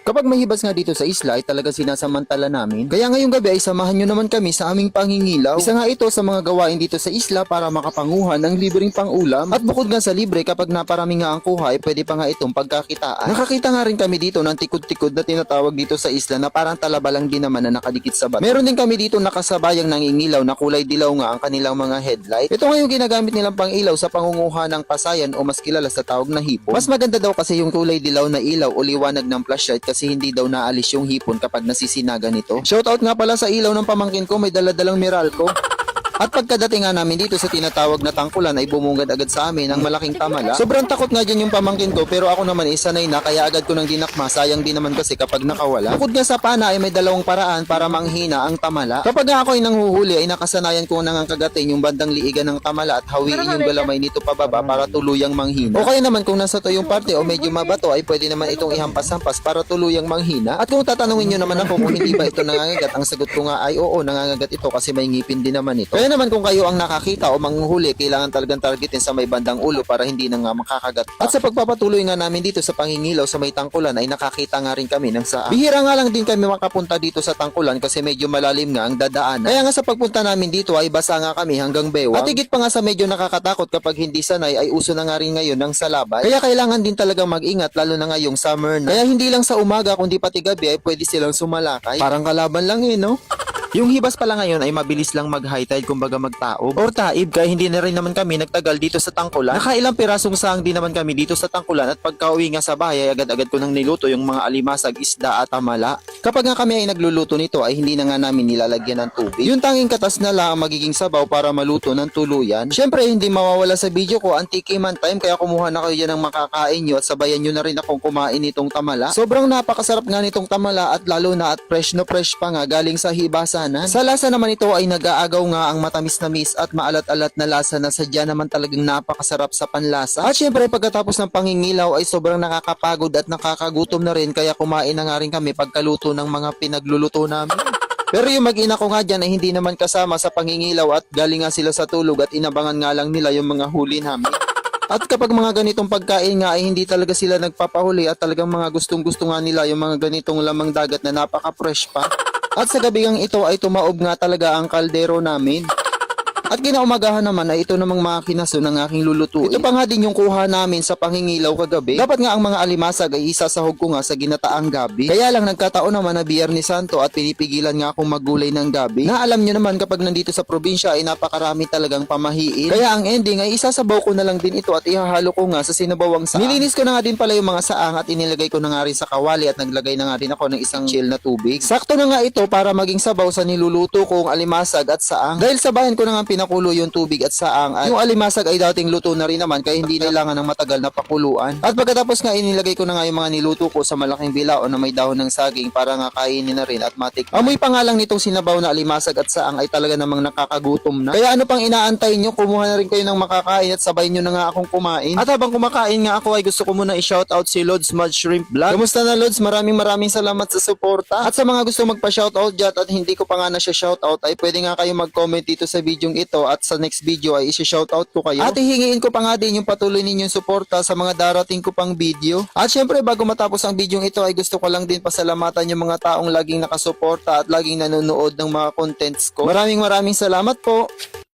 Kapag may hibas nga dito sa isla ay talaga sinasamantala namin. Kaya ngayong gabi ay samahan nyo naman kami sa aming pangingilaw. Isa nga ito sa mga gawain dito sa isla para makapanguhan ng libreng pangulam. At bukod nga sa libre, kapag naparami nga ang kuha ay pwede pa nga itong pagkakitaan. Nakakita nga rin kami dito ng tikod-tikod na tinatawag dito sa isla na parang talaba lang din naman na nakadikit sa bato. Meron din kami dito nakasabayang nangingilaw na kulay dilaw nga ang kanilang mga headlight. Ito nga yung ginagamit nilang pangilaw sa pangunguha ng pasayan o mas kilala sa tawag na hipon. Mas maganda daw kasi yung kulay dilaw na ilaw o liwanag ng flashlight kasi hindi daw naalis yung hipon kapag nasisinaga nito. Shoutout nga pala sa ilaw ng pamangkin ko, may daladalang Meralco. At pagkadating nga namin dito sa tinatawag na tangkulan ay bumungad agad sa amin ang malaking tamala. Sobrang takot nga dyan yung pamangkin ko pero ako naman sanay na kaya agad ko nang dinakma. Sayang din naman kasi kapag nakawala. Bukod nga sa pana ay may dalawang paraan para manghina ang tamala. Kapag nga ako ay nanghuhuli ay nakasanayan ko nang kagatin yung bandang liigan ng tamala at hawiin yung galamay nito pababa para tuluyang manghina. O kaya naman kung nasa to yung parte o medyo mabato ay pwede naman itong ihampas-hampas para tuluyang manghina. At kung tatanungin nyo naman ako kung hindi ba ito nangangagat, ang sagot ko nga ay oo, nangangagat ito kasi may ngipin din naman ito. Kaya naman kung kayo ang nakakita o manghuhuli, kailangan talagang targetin sa may bandang ulo para hindi na nga makakagat pa. At sa pagpapatuloy nga namin dito sa pangingilaw sa may tangkulan ay nakakita nga rin kami ng saa. Bihira nga lang din kami makapunta dito sa tangkulan kasi medyo malalim nga ang dadaanan. Kaya nga sa pagpunta namin dito ay basa nga kami hanggang bewang. At higit pa nga sa medyo nakakatakot kapag hindi sanay ay uso na nga rin ngayon ng salabay. Kaya kailangan din talagang mag-ingat lalo na ngayong summer na. Kaya hindi lang sa umaga kundi pati gabi ay pwede silang sumalakay. Parang kalaban lang no? Yung hibas pala ngayon ay mabilis lang mag-high tide kumbaga magtaob or taib kaya hindi na rin naman kami nagtagal dito sa tangkulan. Nakailang pirasong saang din naman kami dito sa tangkulan at pagka-uwi nga sa bahay ay agad-agad ko nang niluto yung mga alimasag, isda at tamala. Kapag nga kami ay nagluluto nito ay hindi na nga namin nilalagyan ng tubig. Yung tanging katas na lang ang magiging sabaw para maluto ng tuluyan. Syempre hindi mawawala sa video ko ang tikiman time kaya kumuha na kayo dyan ng makakain nyo at sabayan nyo na rin akong kumain nitong tamala. Sobrang napakasarap nga nitong tamala at lalo na at fresh na fresh pa nga galing sa hibasa. Sa lasa naman ito ay nag-aagaw nga ang matamis-namis at maalat-alat na lasa na sadya naman talagang napakasarap sa panlasa. At syempre pagkatapos ng pangingilaw ay sobrang nakakapagod at nakakagutom na rin kaya kumain na nga rin kami pagkaluto ng mga pinagluluto namin. Pero yung mag-ina ko nga dyan ay hindi naman kasama sa pangingilaw at galing nga sila sa tulog at inabangan nga lang nila yung mga huli namin. At kapag mga ganitong pagkain nga ay hindi talaga sila nagpapahuli at talagang mga gustong-gusto nga nila yung mga ganitong lamang dagat na napaka-fresh pa. At sa gabigang ito ay tumaob nga talaga ang kaldero namin. At kinaumagahan naman ay ito namang mga kinaso ng aking lulutuin. Ito pa nga din yung kuha namin sa pangingilaw kagabi. Dapat nga ang mga alimasag ay isasahog ko nga sa ginataang gabi. Kaya lang nagkataon naman na Biyernes Santo at pinipigilan nga akong maggulay ng gabi. Na alam nyo naman kapag nandito sa probinsya ay napakarami talagang pamahiin. Kaya ang ending ay isasabaw ko na lang din ito at ihahalo ko nga sa sinabawang saang. Nilinis ko na nga din pala yung mga saang at inilagay ko na nga rin sa kawali at naglagay na nga din ako ng isang chill na tubig. Sakto na nga ito para maging sabaw sa niluluto kong alimasag at saang. Dahil sabayan ko na nga pinakulo yung tubig at saang at yung alimasag ay dating luto na rin naman kaya hindi kailangan ng matagal na pakuluan. At pagkatapos nga inilagay ko na nga yung mga niluto ko sa malaking bilao na may dahon ng saging para nga kainin na rin at matik. Amoy pa nga lang nitong sinabaw na alimasag at saang ay talaga namang nakakagutom na. Kaya ano pang inaantay nyo, kumuha na rin kayo ng makakain at sabay nyo na nga akong kumain. At habang kumakain nga ako ay gusto ko muna i-shoutout si Lods Mud Shrimp Vlog. Kamusta na Lods? Maraming salamat sa suporta. At sa mga gusto magpa-shoutout dyan at hindi ko pa nga na siya shoutout ay pwede nga kayo mag-comment dito sa videong ito at sa next video ay isi-shoutout ko kayo. At hihingiin ko pa nga din yung patuloy ninyong suporta sa mga darating ko pang video. At syempre bago matapos ang videong ito ay gusto ko lang din pasalamatan yung mga taong laging nakasuporta at laging nanonood ng mga contents ko. Maraming salamat po.